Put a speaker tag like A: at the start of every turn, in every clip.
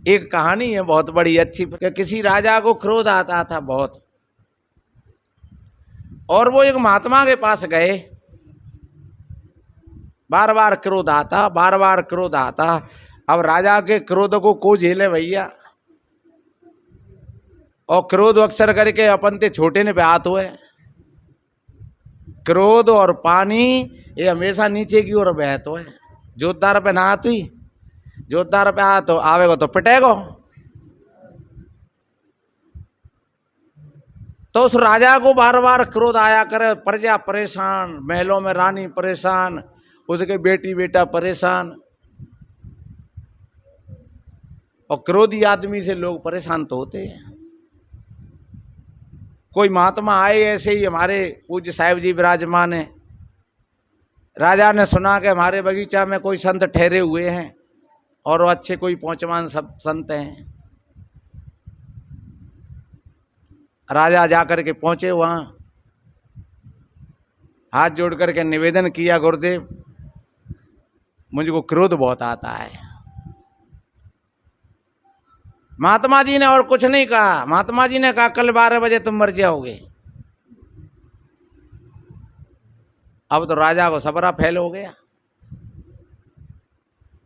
A: एक कहानी है बहुत बड़ी अच्छी कि किसी राजा को क्रोध आता था बहुत, और वो एक महात्मा के पास गए। बार बार क्रोध आता, बार बार क्रोध आता। अब राजा के क्रोध को झेले भैया, और क्रोध अक्सर करके अपन ते छोटे ने पे हाथ हुए। क्रोध और पानी ये हमेशा नीचे की ओर बहत है। जोतदार पे ना आती, जोतदार पे आ तो आवेगो तो पिटेगो। तो उस राजा को बार बार क्रोध आया करे, प्रजा परेशान, महलों में रानी परेशान, उसके बेटी बेटा परेशान। और क्रोधी आदमी से लोग परेशान तो होते हैं। कोई महात्मा आए ऐसे ही, हमारे पूज्य साहिब जी विराजमान है। राजा ने सुना कि हमारे बगीचा में कोई संत ठहरे हुए हैं और वो अच्छे कोई पहुंचमान सब संत हैं। राजा जाकर के पहुंचे वहां, हाथ जोड़ करके निवेदन किया, गुरुदेव मुझको क्रोध बहुत आता है। महात्मा जी ने और कुछ नहीं कहा। महात्मा जी ने कहा कल 12 बजे तुम मर जाओगे। अब तो राजा को सबरा फैल हो गया।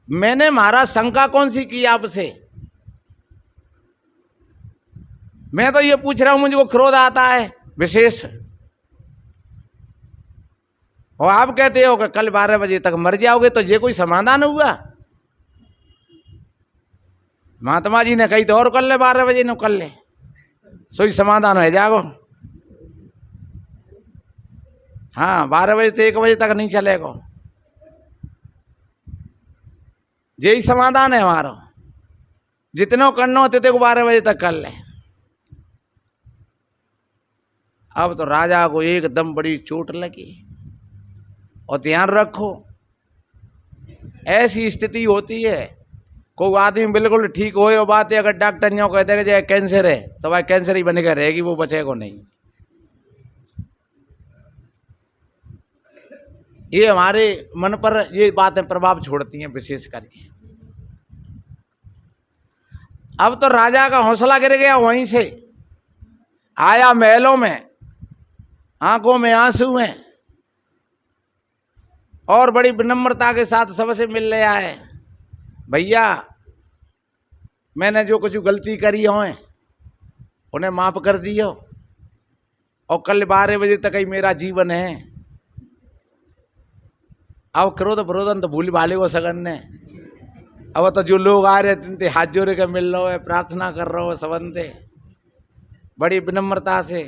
A: मैंने महाराज शंका कौन सी की आपसे? मैं तो ये पूछ रहा हूं मुझको क्रोध आता है विशेष, और आप कहते हो कि कल 12 बजे तक मर जाओगे, तो ये कोई समाधान हुआ? महात्मा जी ने कही तो और कर ले, 12 बजे न कर ले, सोई समाधान है जागो। हाँ 12 बजे से 1 बजे तक नहीं चलेगा, यही समाधान है हमारा। जितनो करना हो तितने को 12 बजे तक कर ले। अब तो राजा को एकदम बड़ी चोट लगी। और ध्यान रखो, ऐसी स्थिति होती है, कोई आदमी बिल्कुल ठीक हो और बात है, अगर डॉक्टर ने कहते हैं कि कैंसर है, तो भाई कैंसर ही बनेगा रहेगी, वो बचेगा नहीं। ये हमारे मन पर ये बातें प्रभाव छोड़ती हैं विशेष करके। अब तो राजा का हौसला गिर गया। वहीं से आया महलों में, आंखों में आंसू हैं, और बड़ी विनम्रता के साथ सबसे मिल रहा है। भैया मैंने जो कुछ गलती करी हो उन्हें माफ कर दियो, और कल 12 बजे तक ही मेरा जीवन है। अब क्रोध प्रोधन तो भूल भाले को सगन ने। अब तो जो लोग आ रहे थे हाथ जोड़े के मिल रहे हो, प्रार्थना कर रहे हो सबंदे बड़ी विनम्रता से।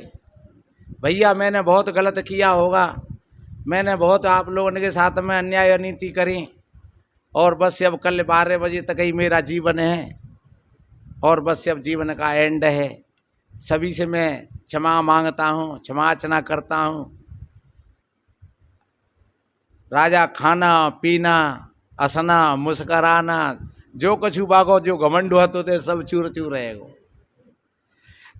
A: भैया मैंने बहुत गलत किया होगा, मैंने बहुत आप लोगों के साथ में अन्याय नीति करी, और बस अब कल 12 बजे तक ही मेरा जीवन है, और बस अब जीवन का एंड है। सभी से मैं क्षमा मांगता हूँ, क्षमार्चना करता हूँ। राजा खाना पीना, हंसना मुस्कराना, जो कछु बागो जो घमंड हुआ तो सब चूर चूर रहेगा।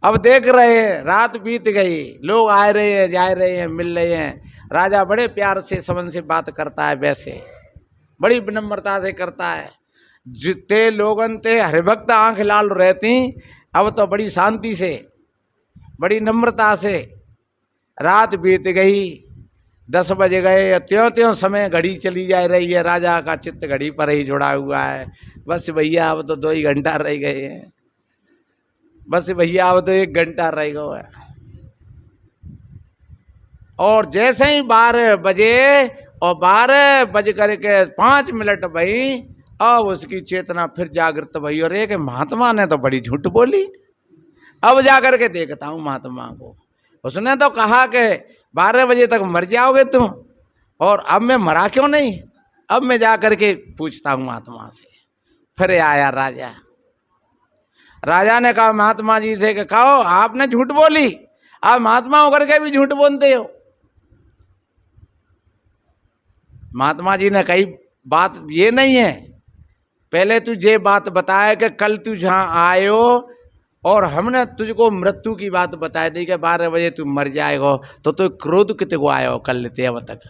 A: अब देख रहे हैं रात बीत गई, लोग आ रहे हैं, जा रहे हैं, मिल रहे हैं। राजा बड़े प्यार से सबन से बात करता है, वैसे बड़ी विनम्रता से करता है। जितने लोगन ते हरिभक्त आंख लाल रहती, अब तो बड़ी शांति से, बड़ी नम्रता से। रात बीत गई, 10 बज गए, त्यों त्यों समय घड़ी चली जा रही है। राजा का चित्त घड़ी पर ही जुड़ा हुआ है। बस भैया अब तो 2 ही घंटा रह गए हैं, बस भैया अब तो 1 घंटा रह गया है। और जैसे ही 12 बजे और 12 बज करके 5 मिनट भई, अब उसकी चेतना फिर जागृत भई। और एक महात्मा ने तो बड़ी झूठ बोली। अब जाकर के देखता हूँ महात्मा को, उसने तो कहा कि 12 बजे तक मर जाओगे तुम, और अब मैं मरा क्यों नहीं? अब मैं जाकर के पूछता हूँ महात्मा से। फिर आया राजा। राजा ने कहा महात्मा जी से कि कहो आपने झूठ बोली, आप महात्मा होकर के भी झूठ बोलते हो। महात्मा जी ने कही बात ये नहीं है, पहले तुझे बात बताया कि कल तू जहाँ आयो और हमने तुझको मृत्यु की बात बताई दी कि 12 बजे तू मर जाएगा, तो क्रोध कितने को आयो कल लेते अब तक।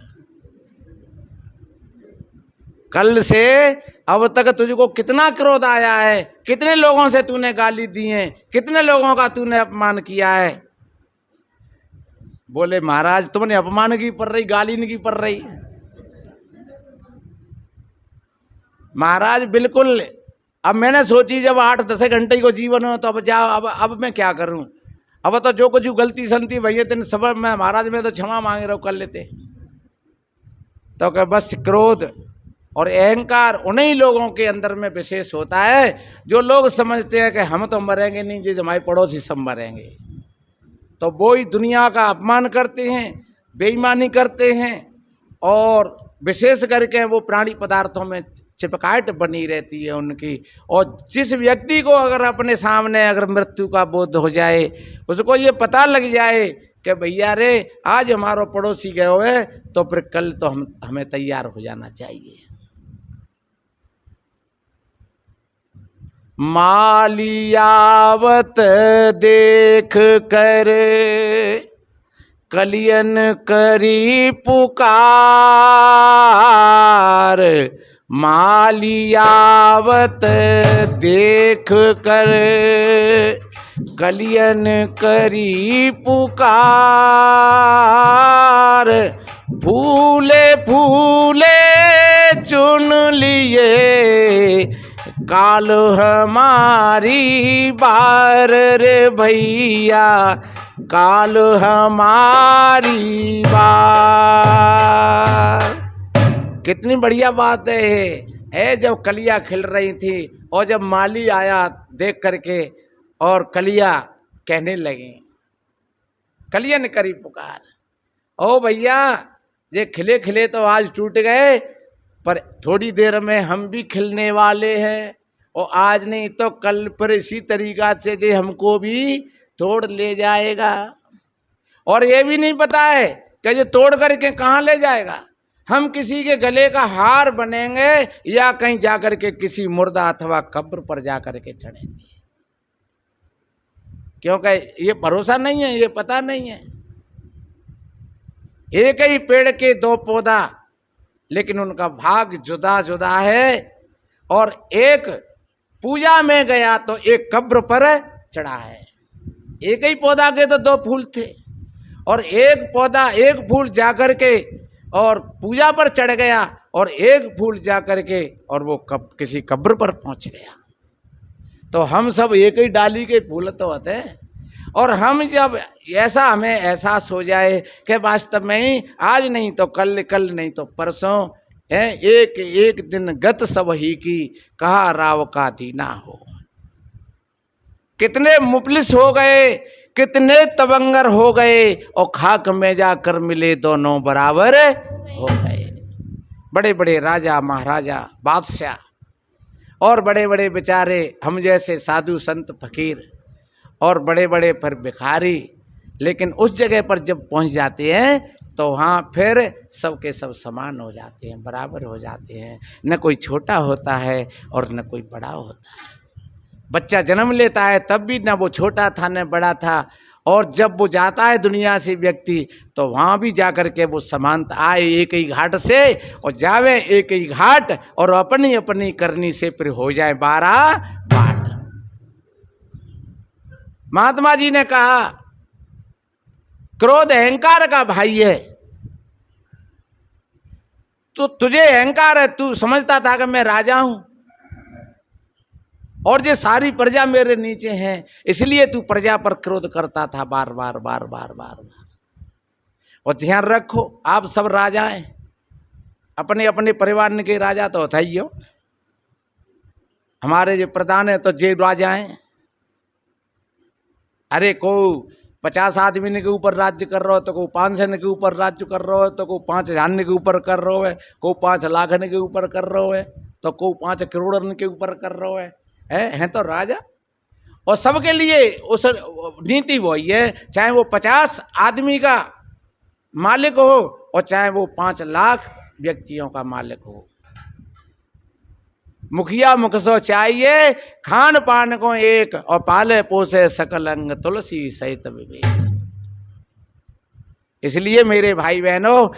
A: कल से अब तक तुझको कितना क्रोध आया है, कितने लोगों से तूने गाली दी है, कितने लोगों का तूने अपमान किया है। बोले महाराज तुमने अपमान की पड़ रही, गाली नहीं की पड़ रही। महाराज बिल्कुल। अब मैंने सोची जब 8-10 घंटे को जीवन हो तो अब जाओ, अब मैं क्या करूं। अब तो जो कुछ गलती सलती भैया तेन सब मैं महाराज में तो क्षमा मांग रहा हूं, कर लेते। तो क्या बस क्रोध और अहंकार उन्हीं लोगों के अंदर में विशेष होता है जो लोग समझते हैं कि हम तो मरेंगे नहीं, जिस हमारे पड़ोसी सब मरेंगे। तो वो ही दुनिया का अपमान करते हैं, बेईमानी करते हैं और विशेष करके वो प्राणी पदार्थों में चिपकाहट बनी रहती है उनकी। और जिस व्यक्ति को अगर अपने सामने अगर मृत्यु का बोध हो जाए, उसको ये पता लग जाए कि भैया रे आज हमारो पड़ोसी गए हुए तो फिर कल तो हमें तैयार हो जाना चाहिए। मालियावत देख कर कलियन करी पुकार, मालियावत देख कर कलियन करी पुकार, फूले फूले चुन लिए काल हमारी बार रे भैया, काल हमारी बार। कितनी बढ़िया बात है जब कलियां खिल रही थी और जब माली आया देख करके और कलियां कहने लगी, कलियन करी पुकार, ओ भैया ये खिले खिले तो आज टूट गए, पर थोड़ी देर में हम भी खिलने वाले हैं और आज नहीं तो कल पर इसी तरीका से जे हमको भी तोड़ ले जाएगा। और ये भी नहीं पता है कि ये तोड़ करके कहाँ ले जाएगा। हम किसी के गले का हार बनेंगे या कहीं जाकर के किसी मुर्दा अथवा कब्र पर जाकर के चढ़ेंगे, क्योंकि ये भरोसा नहीं है, ये पता नहीं है। एक ही पेड़ के दो पौधा, लेकिन उनका भाग जुदा जुदा है। और एक पूजा में गया तो एक कब्र पर चढ़ा है। एक ही पौधा के तो दो फूल थे और एक पौधा एक फूल जाकर के और पूजा पर चढ़ गया और एक फूल जाकर के और वो किसी कब्र पर पहुंच गया। तो हम सब एक ही डाली के फूल तो होते हैं। और हम जब ऐसा हमें एहसास हो जाए कि वास्तव में ही आज नहीं तो कल, कल नहीं तो परसों है, एक एक दिन गत सब ही की, कहा राव का दीना हो। कितने मुफलिस हो गए, कितने तबंगर हो गए और खाक में जाकर मिले दोनों बराबर हो गए। बड़े बड़े राजा महाराजा बादशाह और बड़े बड़े बेचारे हम जैसे साधु संत फकीर और बड़े बड़े पर भिखारी, लेकिन उस जगह पर जब पहुंच जाते हैं तो वहाँ फिर सबके सब समान हो जाते हैं, बराबर हो जाते हैं। न कोई छोटा होता है और न कोई बड़ा होता है। बच्चा जन्म लेता है तब भी न वो छोटा था न बड़ा था, और जब वो जाता है दुनिया से व्यक्ति तो वहाँ भी जाकर के वो समानता आए एक ही घाट से और जावे एक ही घाट और अपनी अपनी करनी से फिर हो जाए 12 बाट। महात्मा जी ने कहा क्रोध अहंकार का भाई है। तो तुझे अहंकार है, तू समझता था कि मैं राजा हूं और ये सारी प्रजा मेरे नीचे है, इसलिए तू प्रजा पर क्रोध करता था बार बार बार बार बार बार। और ध्यान रखो आप सब राजा हैं, अपने अपने परिवार के राजा तो होता ही हो। हमारे जो प्रधान है तो जे राजा हैं। अरे को 50 आदमी के ऊपर राज्य कर रहा हो तो को 500 के ऊपर राज्य कर रहा हो, तो को 5,000 के ऊपर कर रहा है, को 5 लाख के ऊपर कर रहा है, तो को 5 करोड़ के ऊपर कर रहा है तो राजा। और सबके लिए उस नीति वही है, चाहे वो 50 आदमी का मालिक हो और चाहे वो 5 लाख व्यक्तियों का मालिक हो। मुखिया मुख सो चाहिए, खान पान को एक और पाले पोसे सकल अंग तुलसी सहित विवेक। इसलिए मेरे भाई बहनों,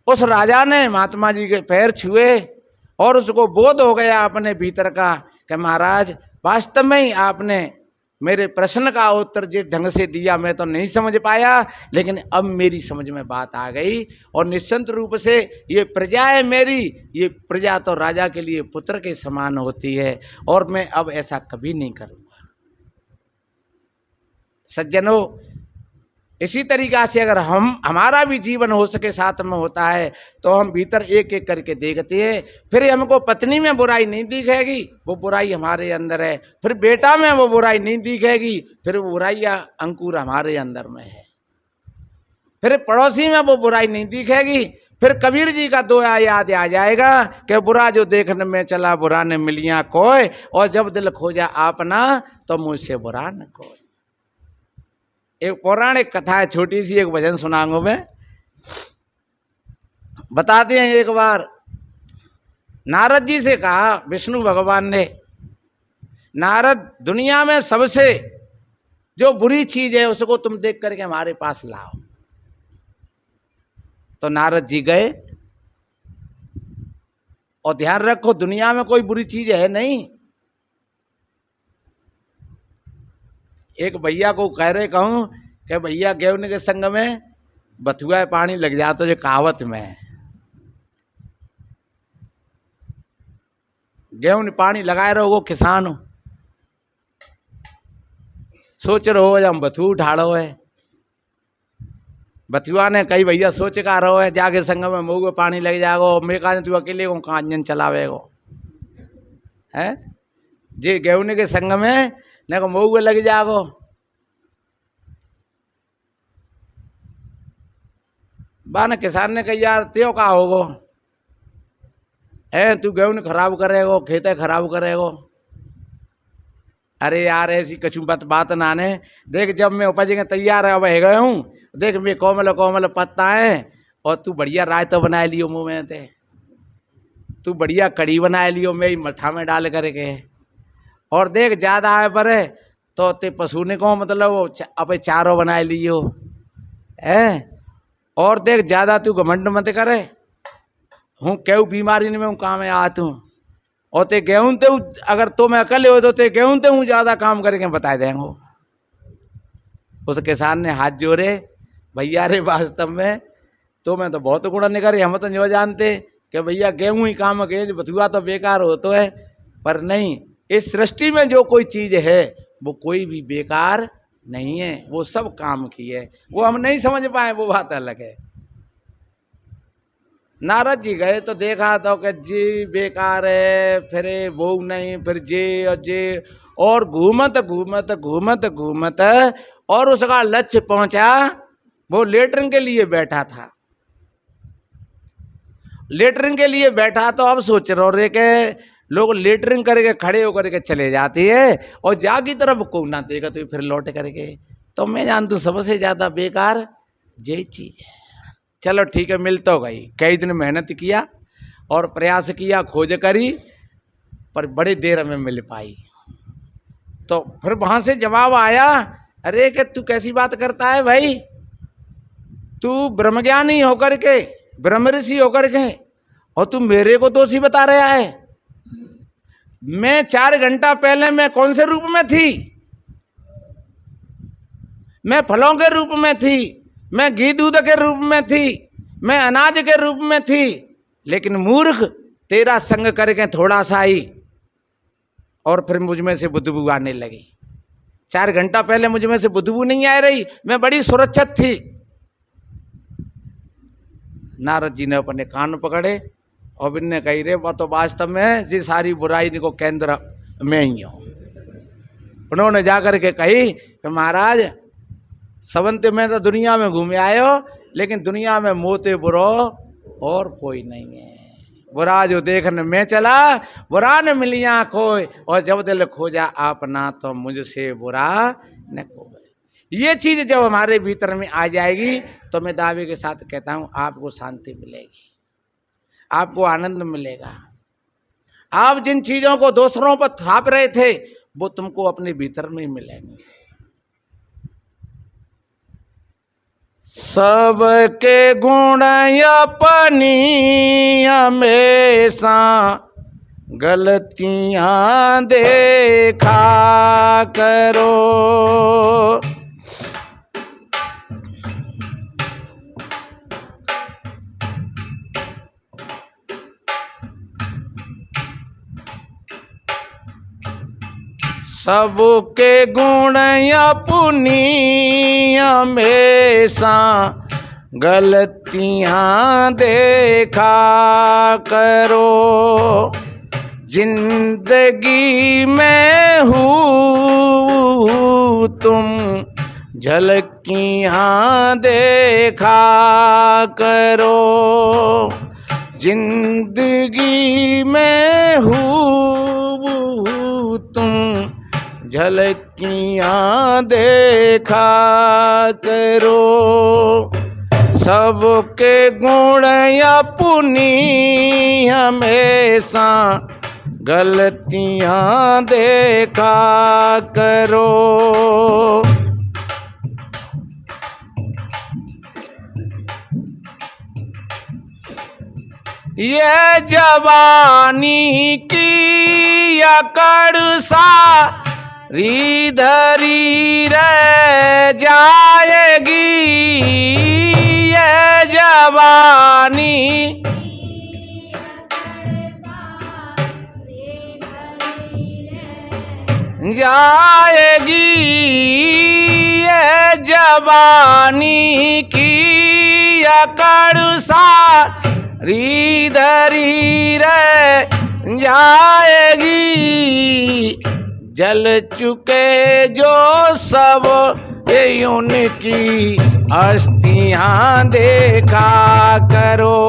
A: उस राजा ने महात्मा जी के पैर छुए और उसको बोध हो गया अपने भीतर का कि महाराज वास्तव में ही आपने मेरे प्रश्न का उत्तर जिस ढंग से दिया मैं तो नहीं समझ पाया, लेकिन अब मेरी समझ में बात आ गई। और निश्चित रूप से ये प्रजा है मेरी, ये प्रजा तो राजा के लिए पुत्र के समान होती है, और मैं अब ऐसा कभी नहीं करूँगा। सज्जनों, इसी तरीक़ा से अगर हमारा भी जीवन हो सके साथ में होता है तो हम भीतर एक एक करके देखते हैं। फिर हमको पत्नी में बुराई नहीं दिखेगी, वो बुराई हमारे अंदर है। फिर बेटा में वो बुराई नहीं दिखेगी, फिर वो बुराई या अंकुर हमारे अंदर में है। फिर पड़ोसी में वो बुराई नहीं दिखेगी। फिर कबीर जी का दोहा याद आ जाएगा कि बुरा जो देखने में चला बुरा ने मिलिया कोय, और जब दिल खोजा आपना तो मुझसे बुरा न कोई। एक पौराणिक कथा है, छोटी सी, एक भजन सुनाऊंगा मैं। बताते हैं, एक बार नारद जी से कहा विष्णु भगवान ने, नारद दुनिया में सबसे जो बुरी चीज है उसको तुम देख करके हमारे पास लाओ। तो नारद जी गए, और ध्यान रखो दुनिया में कोई बुरी चीज है नहीं। एक भैया को कह रहे कहूँ कि भैया गेहूं के संग में बथुआ पानी लग जाता जो कहावत में है। गेहूं पानी लगाए रहो किसान हो, सोच रहो हम बथू उठाड़ो है। बथुआ ने कई भैया सोच का रहो है जाके संग में मुँह पानी लग जाएगो, मैं कहा तू अकेले को कांजन चलावेगो है जी। गेहूं के संग में न को मुँह लग जाएगो। बान किसान ने कही यार त्यो का होगो है, तू गेहूं खराब करेगो, खेते खराब करेगो। अरे यार ऐसी कछु बात नाने, देख जब मैं उपज के तैयार है अब है गए हूँ, देख मैं कोमल कोमल पत्ता है, और तू बढ़िया रायता बना लियो मुँह में ते, तू बढ़िया कड़ी बना लियो मैं मठा में डाल करके। और देख ज़्यादा है पर तो ते पशु ने को मतलब अब चारों बना लियो है। और देख ज़्यादा तू घमंड मत करे, हूँ क्यों बीमारी में हूँ काम में आत हूँ। और ते गेहूं ते अगर तो मैं अकेले हो तो ते गेहूं ते हूँ ज़्यादा काम करके बता देंगे। उस किसान ने हाथ जोड़े, भैया रे वास्तव में तो मैं तो बहुत गुणा नहीं करे, हम तो नहीं जानते कि भैया गेहूं ही काम के बथुआ तो बेकार हो तो है, पर नहीं, इस सृष्टि में जो कोई चीज़ है वो कोई भी बेकार नहीं है, वो सब काम की है। वो हम नहीं समझ पाए वो बात अलग है। नारद जी गए तो देखा तो कि जी बेकार है, फिर वो नहीं, फिर जे और जे, और घूमत घूमत घूमत घूमत और उसका लक्ष्य पहुंचा। वो लेटरिन के लिए बैठा था, लेटरिन के लिए बैठा तो अब सोच रहे के लोग लेटरिन करके खड़े होकर के चले जाते हैं और जागी तरफ को ना देगा तो फिर लौट करके। तो मैं जानता हूँ सबसे ज़्यादा बेकार यही चीज़ है। चलो ठीक है, मिल तो गई, कई दिन मेहनत किया और प्रयास किया, खोज करी, पर बड़ी देर में मिल पाई। तो फिर वहाँ से जवाब आया, अरे कि तू कैसी बात करता है भाई, तू ब्रह्मज्ञानी होकर के, ब्रह्म ऋषि होकर के, और तू मेरे को दोषी बता रहा है। मैं 4 घंटा पहले मैं कौन से रूप में थी? मैं फलों के रूप में थी, मैं घी दूध के रूप में थी, मैं अनाज के रूप में थी, लेकिन मूर्ख तेरा संग करके थोड़ा सा ही और फिर मुझ में से बदबू आने लगी। 4 घंटा पहले मुझ में से बदबू नहीं आ रही, मैं बड़ी सुरक्षित थी। नारद जी ने अपने कान पकड़े और इनने कही रे वो तो वास्तव में जी सारी बुराई को केंद्र में ही हूँ। उन्होंने जाकर के कही कि महाराज सवंत में तो दुनिया में घूमे आयो, लेकिन दुनिया में मोते बुरो और कोई नहीं है। बुरा जो देखने में चला बुरा न मिलिया कोई, और जब दिल खोजा आपना तो मुझसे बुरा न कोई। ये चीज़ जब हमारे भीतर में आ जाएगी तो मैं दावे के साथ कहता हूँ आपको शांति मिलेगी, आपको आनंद मिलेगा। आप जिन चीज़ों को दूसरों पर थाप रहे थे वो तुमको अपने भीतर में ही मिलेंगे। सबके गुण अपनी हमेशा गलतियां देखा करो। सबके गुण अपनी हमेशा गलतियां देखा करो। जिंदगी में हूँ तुम झलकियां देखा करो। जिंदगी में हूँ तुम झलकियां देखा करो। सबके गुण अपनी हमेशा गलतियां देखा करो। ये जवानी की अकड़ सारी धरी रह जाएगी। ये जवानी जाएगी। ये जवानी की अकड़ सारी धरी रह जाएगी। जल चुके जो सब ये उनकी अस्थियां देखा करो।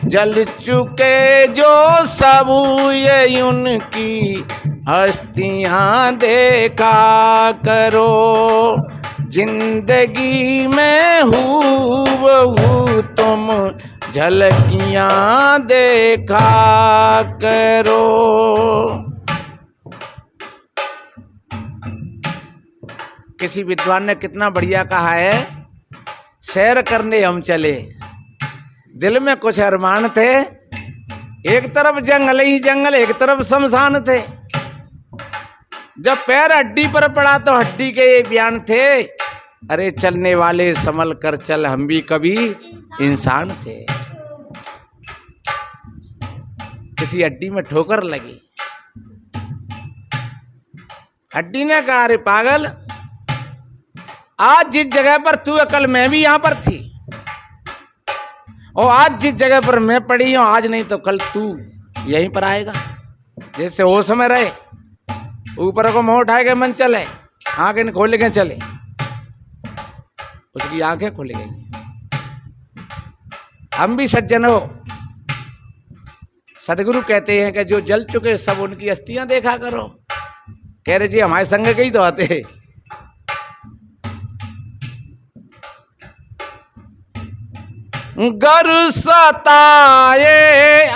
A: जल चुके जो सब ये उनकी हस्तियां देखा करो। जिंदगी में हूँ तुम झलकियां देखा करो। किसी विद्वान ने कितना बढ़िया कहा है, सैर करने हम चले, दिल में कुछ अरमान थे, एक तरफ जंगल ही जंगल, एक तरफ शमशान थे। जब पैर हड्डी पर पड़ा तो हड्डी के ये बयान थे, अरे चलने वाले संभल कर चल, हम भी कभी इंसान थे। किसी हड्डी में ठोकर लगी, हड्डी ने कहा अरे पागल, आज जिस जगह पर तू है कल मैं भी यहां पर थी, और आज जिस जगह पर मैं पड़ी हूं आज नहीं तो कल तू यहीं पर आएगा। जैसे होश में रहे, ऊपर को मुंह उठाए के मन चले, आंखें खोल के चले, उसकी आंखें खुल गई। हम भी सज्जन हो, सदगुरु कहते हैं कि जो जल चुके सब उनकी अस्थियां देखा करो। कह रहे जी हमारे संग के ही तो आते। गर सताए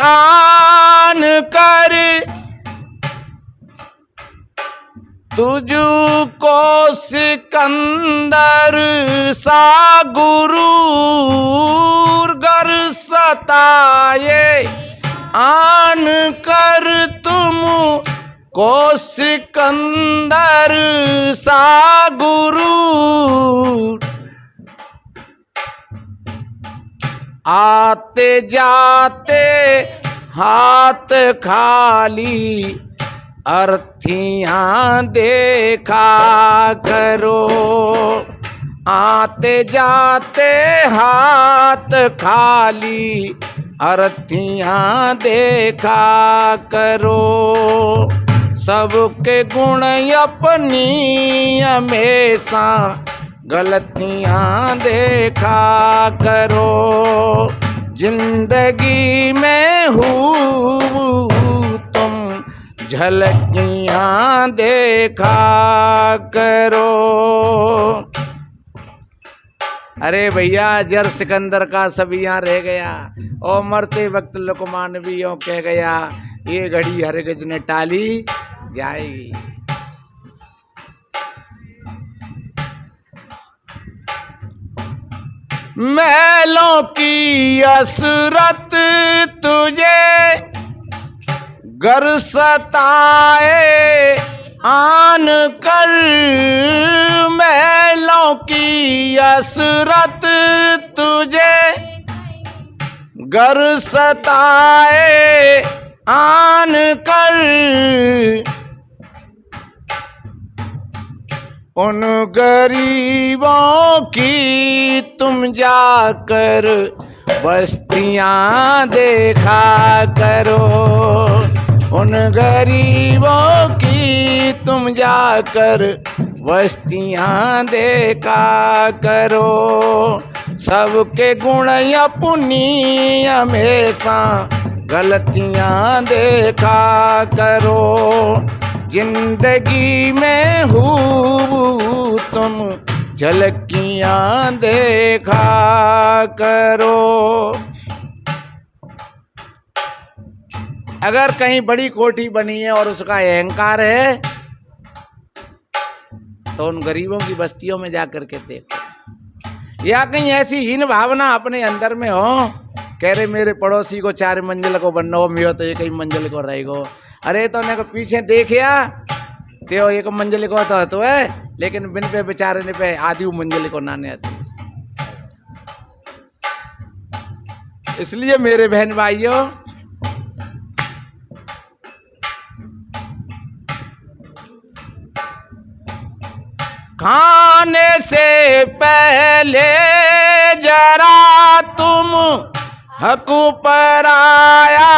A: आन कर तुझको सिकंदर सा गुरु, गर सताए आन कर तुम को सिकंदर सा गुरु। आते जाते हाथ खाली अर्थियां देखा करो। आते जाते हाथ खाली अर्थियां देखा करो। सबके गुण अपनी हमेशा गलतियां देखा करो। जिंदगी में हूँ तुम झलकियां देखा करो। अरे भैया जर सिकंदर का सब यहाँ रह गया, और मरते वक्त लुकमान भी यूं कह गया, ये घड़ी हरगिज ने टाली जाएगी। महलों की असरत तुझे गर सताए आन कर, महलों की असरत तुझे गर सताए आन कर, उन गरीबों की तुम जाकर बस्तियां देखा करो, उन गरीबों की तुम जाकर बस्तियां देखा करो, सबके गुण अपनी हमेशा गलतियां देखा करो, जिंदगी में हूँ तुम झलकियां देखा करो। अगर कहीं बड़ी कोठी बनी है और उसका अहंकार है तो उन गरीबों की बस्तियों में जाकर के देखो, या कहीं ऐसी हीन भावना अपने अंदर में हो, कह रहे मेरे पड़ोसी को 4 मंजिल को बनना हो, मैं तो 1 ही मंजिल को रहेगो, अरे तो ने को पीछे देखिया तो 1 मंजिल को तो है, लेकिन बिन पे बेचारे ने पे आधी मंजिल को नाने आती। इसलिए मेरे बहन भाइयों, खाने से पहले जरा तुम हक पर आया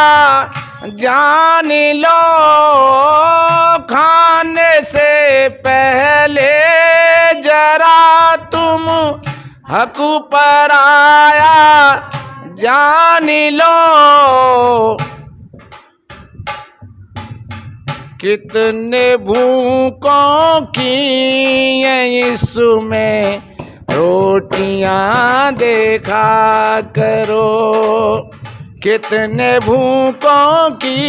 A: जान लो, खाने से पहले जरा तुम हक पर आया जान लो, कितने भूखों की इसमें रोटियां देखा करो, कितने भूखों की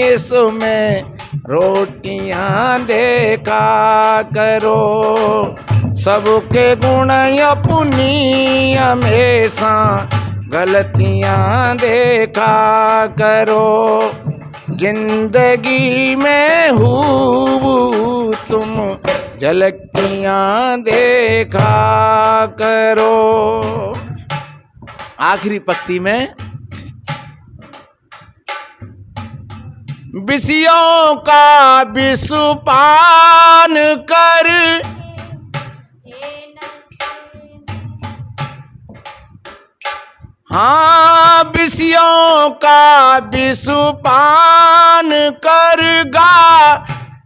A: इसमें रोटियां देखा करो, सबके गुण अपनी हमेशा गलतियां देखा करो, जिंदगी में हूँ तुम झलकियां देखा करो। आखिरी पंक्ति में विषयों का विषपान कर, हाँ विषयों का विषपान करगा,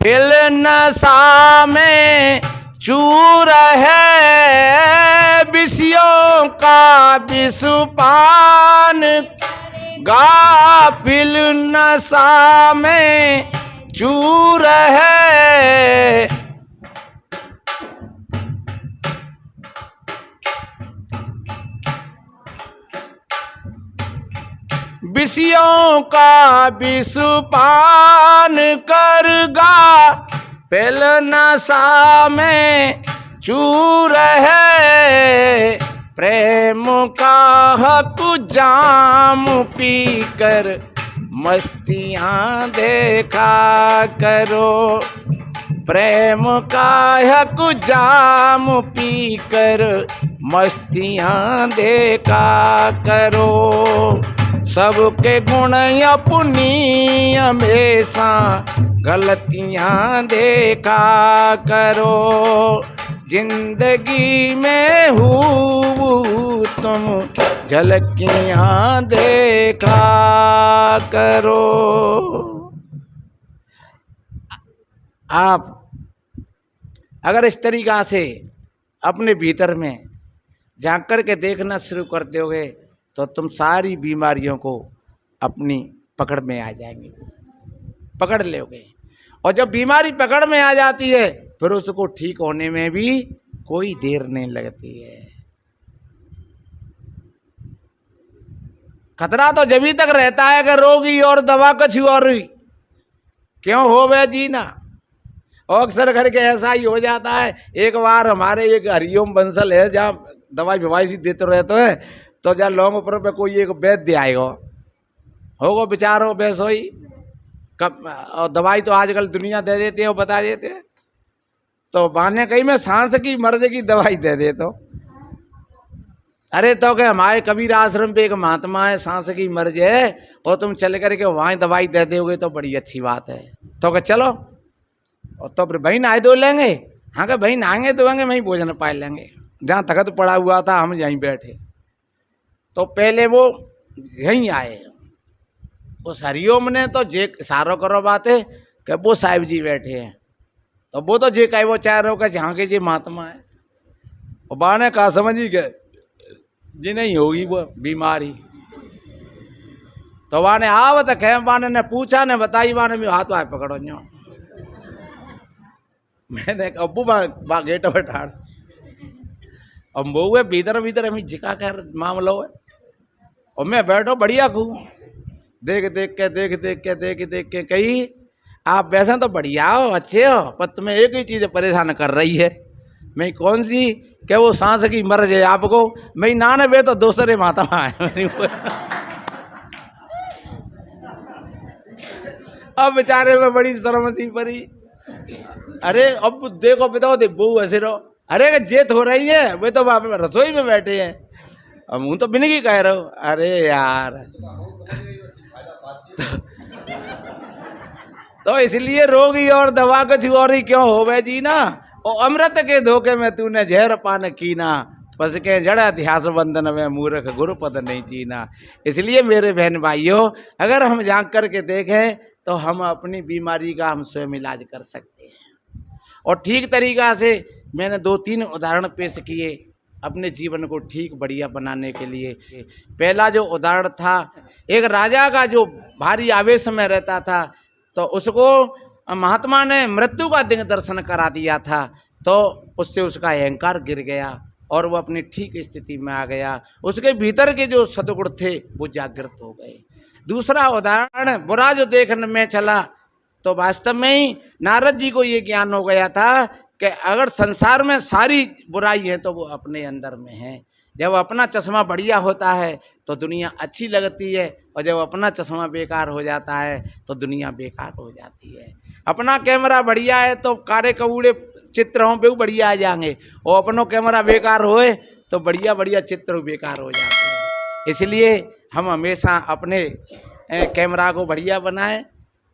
A: फिर नशा में चूर है, विषयों का विषपान गाफिल नशा में चूर है, विषयों का विषपान करगा, फिर नशा में चूर है, प्रेम का हक जाम पी कर मस्तियां देखा करो, प्रेम का हक जाम पी कर मस्तियां देखा करो, सबके गुण अपनी हमेशा गलतियां देखा करो, जिंदगी में हूँ तुम झलकियां देखा करो। आप अगर इस तरीका से अपने भीतर में झांक कर के देखना शुरू कर दोगे तो तुम सारी बीमारियों को अपनी पकड़ में आ जाएंगे, पकड़ लोगे, और जब बीमारी पकड़ में आ जाती है फिर उसको ठीक होने में भी कोई देर नहीं लगती है। खतरा तो जब तक रहता है कि रोगी और दवा कछु और क्यों हो वे जीना, और अक्सर करके ऐसा ही हो जाता है। एक बार हमारे एक हरिओम बंसल है जहाँ दवाई भवाई सी देते रहते है, तो जब लौंग ऊपर पे कोई एक वैद्य आएगा, होगा बेचारो वैसो ही कब। और दवाई तो आजकल दुनिया दे देते हैं और बता देते हैं, तो बाने कहीं में सांस की मर्ज की दवाई दे दे तो। अरे तो क्या हमारे कबीर आश्रम पे एक महात्मा है, सांस की मर्ज है, और तुम चल करके वहाँ दवाई दे दोगे तो बड़ी अच्छी बात है। तो क्या चलो, और तो फिर भाई नहाए धो लेंगे। हाँ क्या भाई नहाएंगे धोएंगे वहीं भोजन पाए लेंगे। जहाँ तखत पड़ा हुआ था हम यहीं बैठे, तो पहले वो यहीं आए, उस हरिओम ने तो जे इशारो करो बात है कि वो साहिब जी बैठे हैं, तो वो तो जे कहे वो चाह रहे हो कि जहाँ के जी महात्मा है। और बा ने कहा समझी के जी नहीं होगी वो बीमारी, तो वाने आवत खे बाने ने पूछा ने बताई, वाने भी हाथ वाथ पकड़ो न्यो। मैंने कहा अब्बू बा गेट बैठाड़, अब वो भीतर भीतर हमें झिका कर मामला है, और मैं बैठो बढ़िया खूब देख देख के कही आप वैसे तो बढ़िया हो, अच्छे हो, पर तुम्हें एक ही चीज़ परेशान कर रही है। मैं कौन सी? क्या वो सांस की मर्ज है आपको? मैं नाने बे तो दूसरे महात्मा है। अब बेचारे में बड़ी शर्म सी पड़ी। अरे अब देखो बताओ दे बू ऐसे रहो, अरे जेत हो रही है, वे तो आप रसोई में बैठे हैं, अब हूँ तो बिन की कह रहे हो। अरे यार तो इसलिए रोगी और दवा कुछ और ही क्यों हो गए जी ना। और अमृत के धोखे में तूने जहर पान कीना, पस के जड़ा इतिहास बंधन में मूर्ख गुरुपद नहीं चीना। इसलिए मेरे बहन भाइयों, अगर हम जाग करके देखें तो हम अपनी बीमारी का हम स्वयं इलाज कर सकते हैं। और ठीक तरीक़ा से मैंने 2-3 उदाहरण पेश किए अपने जीवन को ठीक बढ़िया बनाने के लिए। पहला जो उदाहरण था, एक राजा का जो भारी आवेश में रहता था, तो उसको महात्मा ने मृत्यु का दिन दर्शन करा दिया था, तो उससे उसका अहंकार गिर गया और वो अपनी ठीक स्थिति में आ गया। उसके भीतर के जो सद्गुण थे वो जागृत हो गए। दूसरा उदाहरण, बुरा जो देखने में चला, तो वास्तव में ही नारद जी को ये ज्ञान हो गया था कि अगर संसार में सारी बुराई है तो वो अपने अंदर में है। जब अपना चश्मा बढ़िया होता है तो दुनिया अच्छी लगती है, और जब अपना चश्मा बेकार हो जाता है तो दुनिया बेकार हो जाती है। अपना कैमरा बढ़िया है तो कारे कबूड़े चित्र हों पे बढ़िया आ जाएंगे, और अपनो कैमरा बेकार होए तो बढ़िया बढ़िया चित्र बेकार हो जाते हैं। इसलिए हम हमेशा अपने कैमरा को बढ़िया बनाएं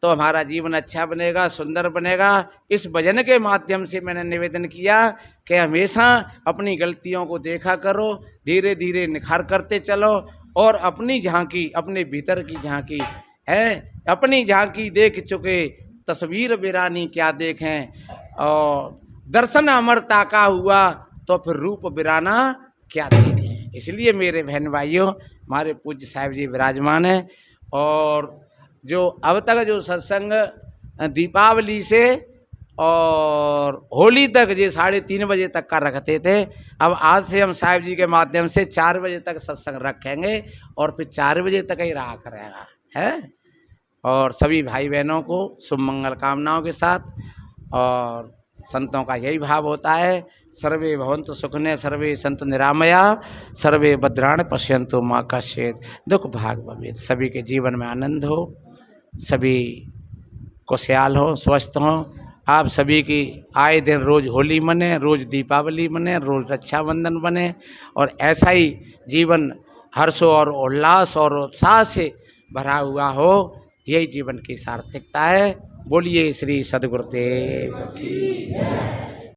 A: तो हमारा जीवन अच्छा बनेगा, सुंदर बनेगा। इस भजन के माध्यम से मैंने निवेदन किया कि हमेशा अपनी गलतियों को देखा करो, धीरे धीरे निखार करते चलो, और अपनी झांकी, अपने भीतर की झांकी है, अपनी झांकी देख चुके तस्वीर बिरानी क्या देखें, और दर्शन अमरता का हुआ तो फिर रूप बिराना क्या देखें। इसलिए मेरे बहन भाइयों, हमारे पूज्य साहिब जी विराजमान हैं, और जो अब तक जो सत्संग दीपावली से और होली तक जो 3:30 बजे तक का रखते थे, अब आज से हम साहिब जी के माध्यम से 4 बजे तक सत्संग रखेंगे, और फिर 4 बजे तक ही रहा करेगा है। और सभी भाई बहनों को शुभ मंगल कामनाओं के साथ, और संतों का यही भाव होता है, सर्वे भवन्तु सुखिनः, सर्वे सन्तु निरामया, सर्वे भद्राणि पश्यन्तु मा कश्चित् दुख भाग भवेत्। सभी के जीवन में आनंद हो, सभी खुशहाल हो, स्वस्थ हो। आप सभी की आए दिन रोज़ होली मने, रोज़ दीपावली मने, रोज़ रक्षाबंधन बने, और ऐसा ही जीवन हर्ष और उल्लास और उत्साह से भरा हुआ हो। यही जीवन की सार्थकता है। बोलिए श्री सद्गुरुदेव की जय।